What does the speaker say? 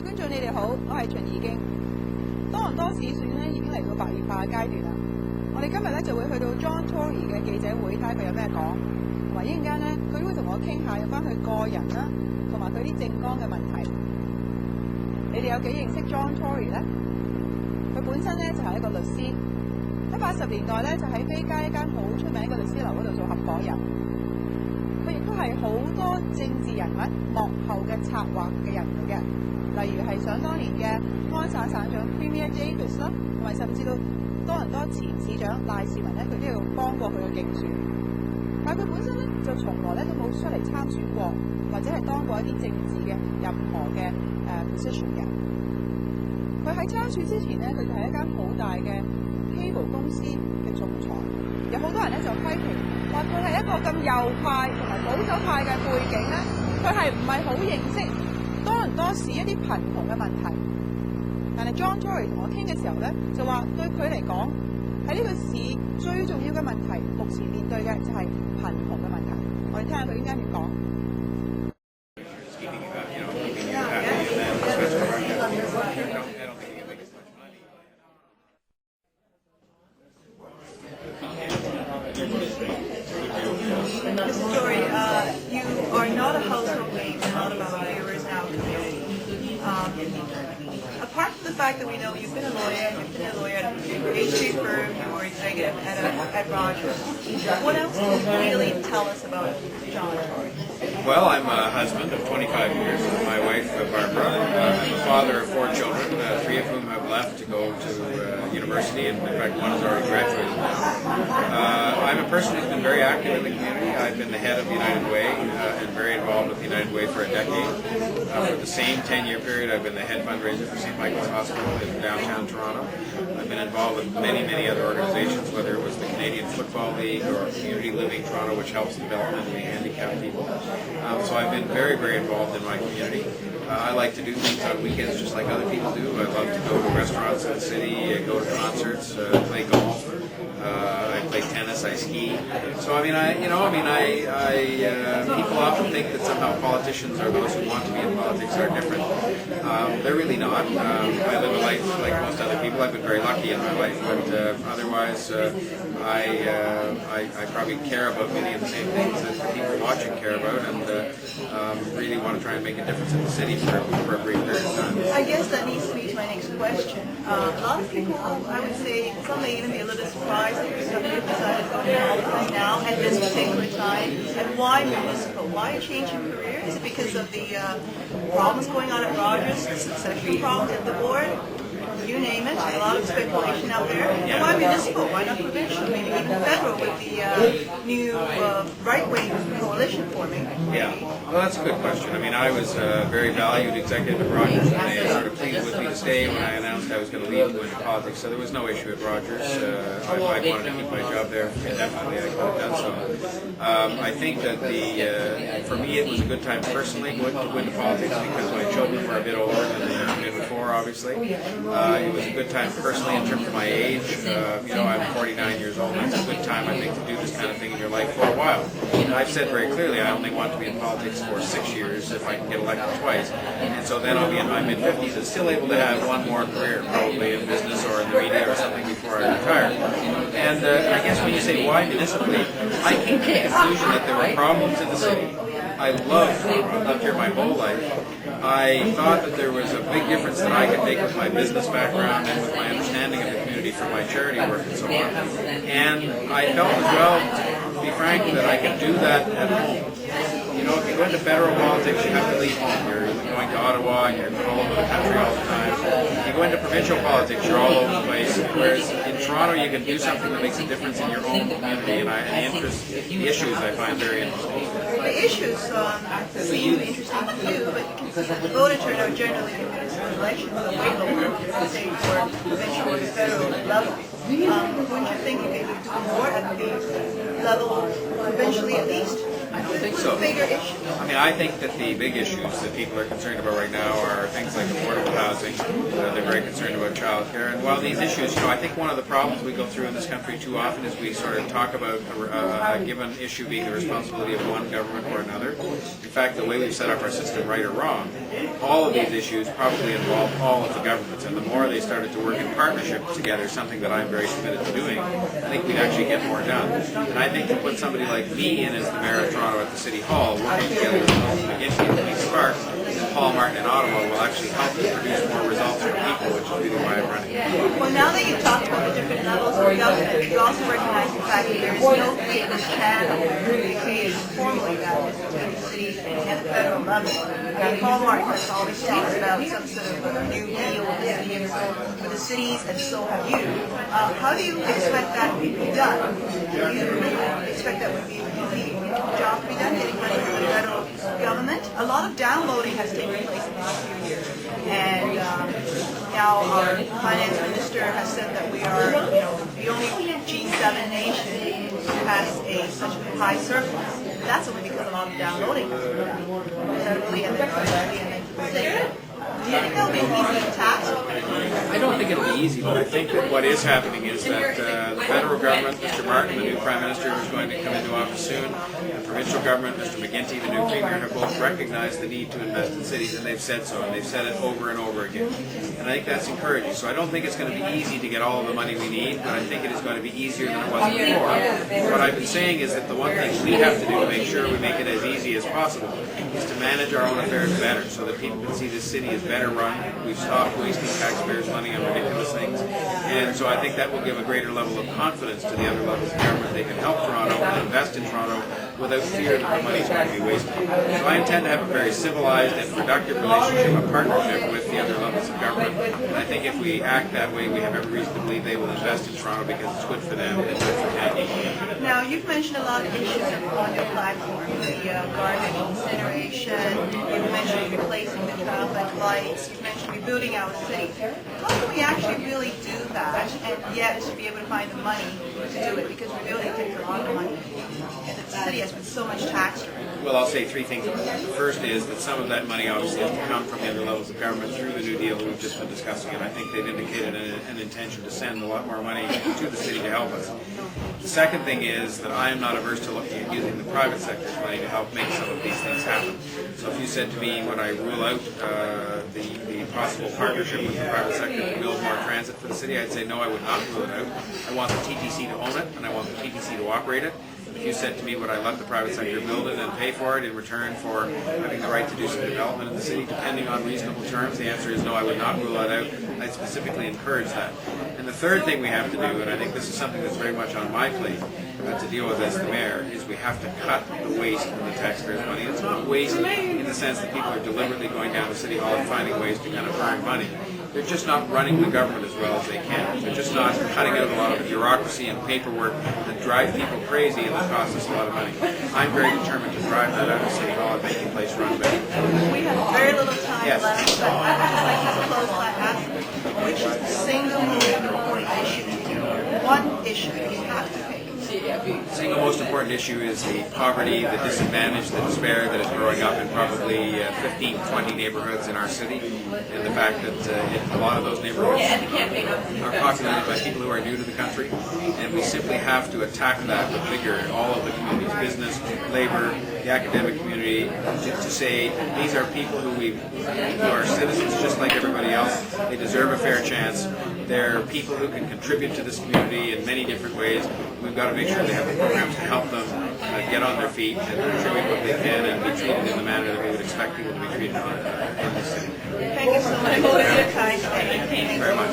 觀眾你哋好，我係秦怡經。多倫多市選咧已經嚟到白熱化嘅階段啦。我哋今日咧就會去到 Tory 嘅記者會，睇下佢有咩講。同埋一陣間咧，佢會同我傾下有關佢個人啦，同埋佢啲政綱嘅問題。你哋有幾認識 Tory 咧？佢本身咧就係一個律師，喺80年代咧就喺飛街一間好出名嘅律師樓嗰度做合夥人。佢亦都係好多政治人物幕後嘅策劃嘅人嚟嘅，例如係想當年嘅安省省長 Premier Davis 啦，同埋甚至到多倫多前市長賴士文咧，佢都有幫過佢嘅競選。但係佢本身咧就從來咧都冇出嚟參選過，或者係當過一啲政治嘅任何嘅position 嘅。佢喺參選之前咧，佢就係一間好大嘅 cable 公司嘅總裁。有好多人咧就批評話佢係一個咁右派同埋保守派嘅背景咧，佢係唔係好認識多倫多市一啲貧窮嘅問題。但係 Tory 同我傾嘅時候咧，就話對佢嚟講，喺呢個市最重要嘅問題，目前面對嘅就係貧窮嘅問題。我哋聽下佢應該點講。Mr. Tory, you are not a household name in a lot of our viewers now community. Apart from the fact that we know you've been a lawyer at a Street firm, you were executive at Rogers, what else can you really tell us about John Tory? Well, I'm a husband of 25 years with my wife, Barbara. I'm a father of 4 children, 3 of whom have left to go to university, and in fact one has already graduated now. I'm a person who's been very active in the community. I've been the head of the United Way and very involved with the United Way for a decade. For the same 10-year period, I've been the head fundraiser for St. Michael's Hospital in downtown Toronto. I've been involved with many, many other organizations, whether it was the Canadian Football League or Community Living Toronto, which helps developmentally handicapped people. So I've been very, very involved in my community. I like to do things on weekends just like other people do. I love to go to restaurants in the city, go to concerts, play golf. I play tennis, I ski. So people often think that somehow politicians or those who want to be in politics are different. They're really not. I live a life like most other people. I've been very lucky in my life, but otherwise, I probably care about many of the same things that the people watching care about, and really want to try and make a difference in the city for a brief period of time. I guess that needs to be my next question. A lot of people, I would say, some may even be a little surprised that you've decided to go politics now at this particular time. And why municipal? Why a change in career? Is it because of the problems going on at Rogers, the succession problems at the board? You name it. A lot of speculation out there. And why municipal? Why not provincial? Maybe even federal with the new right-wing coalition forming? Yeah, well, that's a good question. I mean, I was a very valued executive at Rogers, and they sort of pleaded with me to stay when I announced I was going to leave and go into politics, so there was no issue at Rogers. I wanted to keep my job there indefinitely. I could have done so. I think that for me, it was a good time personally to go into politics because my children were a bit older than they had been before, obviously. It was a good time personally in terms of my age. I'm 49 years old, and it's a good time, I think, to do this kind of thing in your life for a while. And I've said very clearly I only want to be in politics for 6 years if I can get elected twice. And so then I'll be in my mid-50s and still able to have one more career, probably in business or in the media or something before I retire. And I guess when you say why municipally, I came to the conclusion that there were problems in the city. I lived here my whole life. I thought that there was a big difference that I could make with my business background and with my understanding of the community from my charity work and so on. And I felt as well, to be frank, that I could do that at home. You know, if you go into federal politics, you have to leave home. You're going to Ottawa and you're all over the country all the time. If you go into provincial politics, you're all over the place. Whereas in Toronto, you can do something that makes a difference in your own community. And the issues I find very interesting. The issues seem interesting to you, but the voter turnout generally in municipal elections is way lower than the state or provincial or federal level. Wouldn't you think you could do more at the level, provincially at least, I don't think so. Bigger issue. I mean, I think that the big issues that people are concerned about right now are things like affordable housing. They're very concerned about childcare. And while these issues, I think one of the problems we go through in this country too often is we sort of talk about a given issue being the responsibility of one government or another. In fact, the way we've set up our system, right or wrong, all of these issues probably involve all of the governments. And the more they started to work in partnership together, something that I'm very committed to doing, I think we'd actually get more done. And I think to put somebody like me in as the mayor of Toronto at the City Hall, working together with Milton McGinty and Denise Sparks, and Paul Martin in Ottawa will actually help us produce more results for people, which is really why I'm running. Well, now that you've talked about the different levels of government, you also recognize the fact that there is no clear channel communicated formally about this between the city and the federal level. Paul Martin has always talked about some sort of a new deal with the cities, and so have you. How do you expect that to be done? Do you expect that would be an easy job to be done, getting money from the federal government? A lot of downloading has taken place in the last few years, and now our finance minister has said that we are, the only G7 nation who has such a high surplus. That's only because a lot of downloading has been done federally and then provincially and then to the state. Do you think that will be an easy task? I don't think it'll be easy, but I think that what is happening is that the federal government, Mr. Martin, the new Prime Minister, who's going to come into office soon, the provincial government, Mr. McGinty, the new Premier, have both recognized the need to invest in cities, and they've said so, and they've said it over and over again. And I think that's encouraging. So I don't think it's going to be easy to get all of the money we need, but I think it is going to be easier than it was before. What I've been saying is that the one thing we have to do to make sure we make it as easy as possible is to manage our own affairs better so that people can see this city is better run. We've stopped wasting taxpayers' money on ridiculous things. And so I think that will give a greater level of confidence to the other levels of government. They can help Toronto and invest in Toronto without fear that the money is going to be wasted. So I intend to have a very civilized and productive relationship, a partnership with the other levels of government. And I think if we act that way, we have every reason to believe they will invest in Toronto because it's good for them and it's good for Canada. Now, you've mentioned a lot of issues on your platform, the garbage incineration, you've mentioned replacing the traffic lights, you've mentioned rebuilding our city. How can we actually really do that and yet be able to find the money to do it? Because rebuilding takes a lot of money. And the city has been so much taxed. Well, I'll say three things about that. The first is that some of that money obviously has to come from the other levels of government through the New Deal that we've just been discussing, and I think they've indicated an intention to send a lot more money to the city to help us. The second thing is that I am not averse to looking at using the private sector's money to help make some of these things happen. So if you said to me, would I rule out the possible partnership with the private sector to build more transit for the city, I'd say no, I would not rule it out. I want the TTC to own it, and I want the TTC to operate it. If you said to me, would I let the private sector build it and pay for it in return for having the right to do some development in the city, depending on reasonable terms, the answer is no, I would not rule that out. I'd specifically encourage that. And the third thing we have to do, and I think this is something that's very much on my plate to deal with as the mayor, is we have to cut the waste from the taxpayers' money. It's not waste in the sense that people are deliberately going down to City Hall and finding ways to kind of earn money. They're just not running the government as well as they can. They're just not cutting out a lot of the bureaucracy and paperwork that drive people crazy and that costs us a lot of money. I'm very determined to drive that out of City Hall and make the place run better. We have very little time left, but I would just like to close by asking, which is the single most important issue? One issue that you have to pick. The single most important issue is the poverty, the disadvantage, the despair that is growing up in probably 15, 20 neighborhoods in our city, and the fact that a lot of those neighborhoods are populated by people who are new to the country, and we simply have to attack that with vigor in all of the communities, business, labor, the academic community, to say these are people who are citizens just like everybody else. They deserve a fair chance. They're people who can contribute to this community in many different ways. We've got to make sure they have the programs to help them get on their feet and contribute what they can and be treated in the manner that we would expect people to be treated in this city. Thank you so much for your time. Thank you very much.